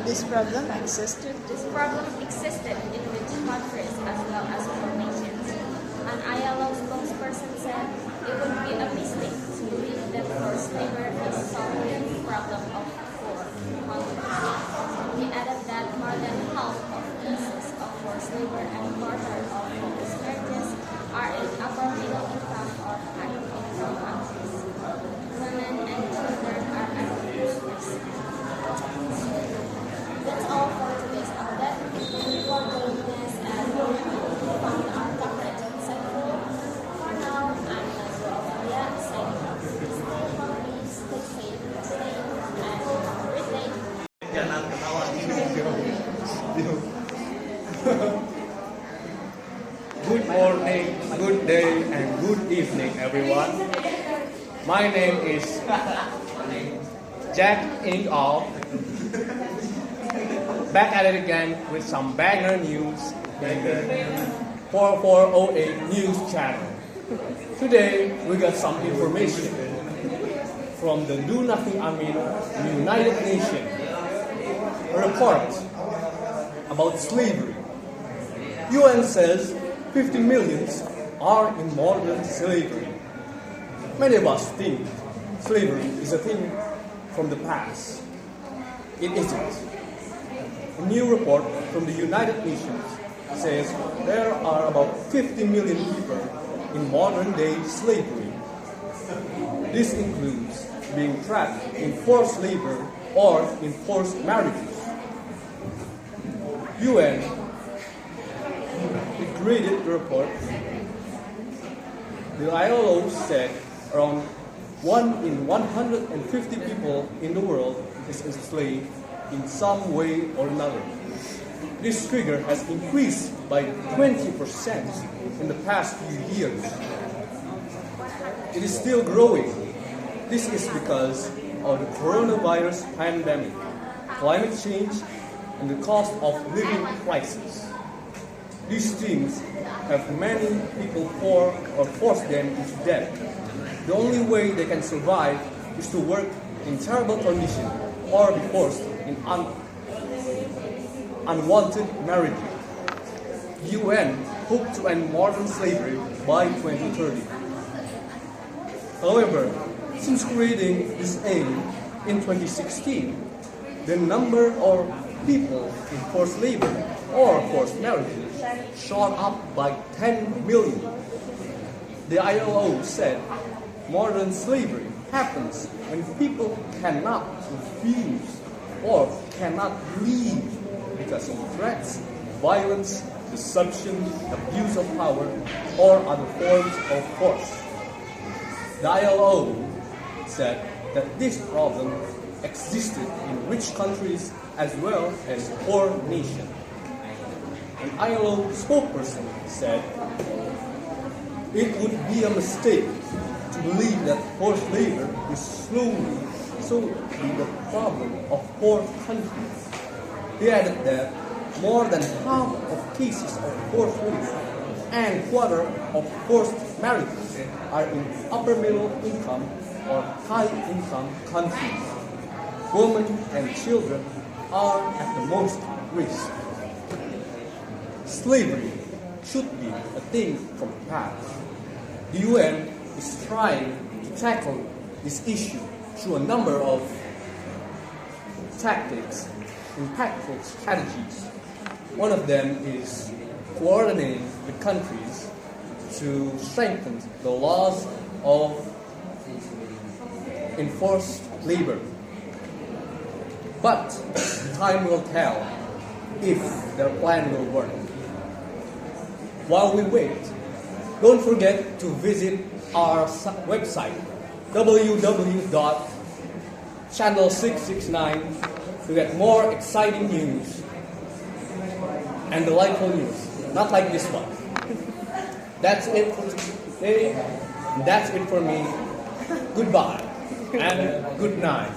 This problem existed? This problem existed in which countries as well as for nations. An ILO spokesperson said it would be a mistake to believe that forced labor is solving the problem of poor countries. He added that more than half of cases of forced labor and a quarter of forced marriages are in upper middle income or high income countries. Women and children are at risk. That's all for today's update. For joining us and found our coverage insightful. For now, I'm Nita signing off. Stay healthy, stay safe, stay and have a great day. Jangan ketawa. Good morning, good day, and good evening, everyone. My name is Jack Ing All. Back at it again with some banger news in the 4408 News Channel. Today, we got some information from the Do Nothing United Nations. A report about slavery. UN says 50 million are in modern slavery. Many of us think slavery is a thing from the past. It isn't. A new report from the United Nations says there are about 50 million people in modern-day slavery. This includes being trapped in forced labor or in forced marriages. UN graded the report. The ILO said around 1 in 150 people in the world is enslaved in some way or another. This figure has increased by 20% in the past few years. It is still growing. This is because of the coronavirus pandemic, climate change, and the cost of living crisis. These things have many people poor or forced them into debt. The only way they can survive is to work in terrible conditions or be forced in unwanted marriages. UN hoped to end modern slavery by 2030. However, since creating this aim in 2016, the number of people in forced labor or forced marriages shot up by 10 million. The ILO said modern slavery happens when people cannot refuse or cannot leave because of threats, violence, deception, abuse of power, or other forms of force. The ILO said that this problem existed in rich countries as well as poor nations. An ILO spokesperson said it would be a mistake to believe that forced labor is solely the problem of poor countries. He added that more than half of cases of forced labor and a quarter of forced marriages are in upper middle income or high income countries. Women and children are at the most risk. Slavery should be a thing from the past. The UN is trying to tackle this issue through a number of tactics, impactful strategies. One of them is coordinating the countries to strengthen the laws of enforced labor. But time will tell if their plan will work. While we wait, don't forget to visit our website www.channel669 to get more exciting news and delightful news, not like this one. That's it for today. That's it for me. Goodbye and good night.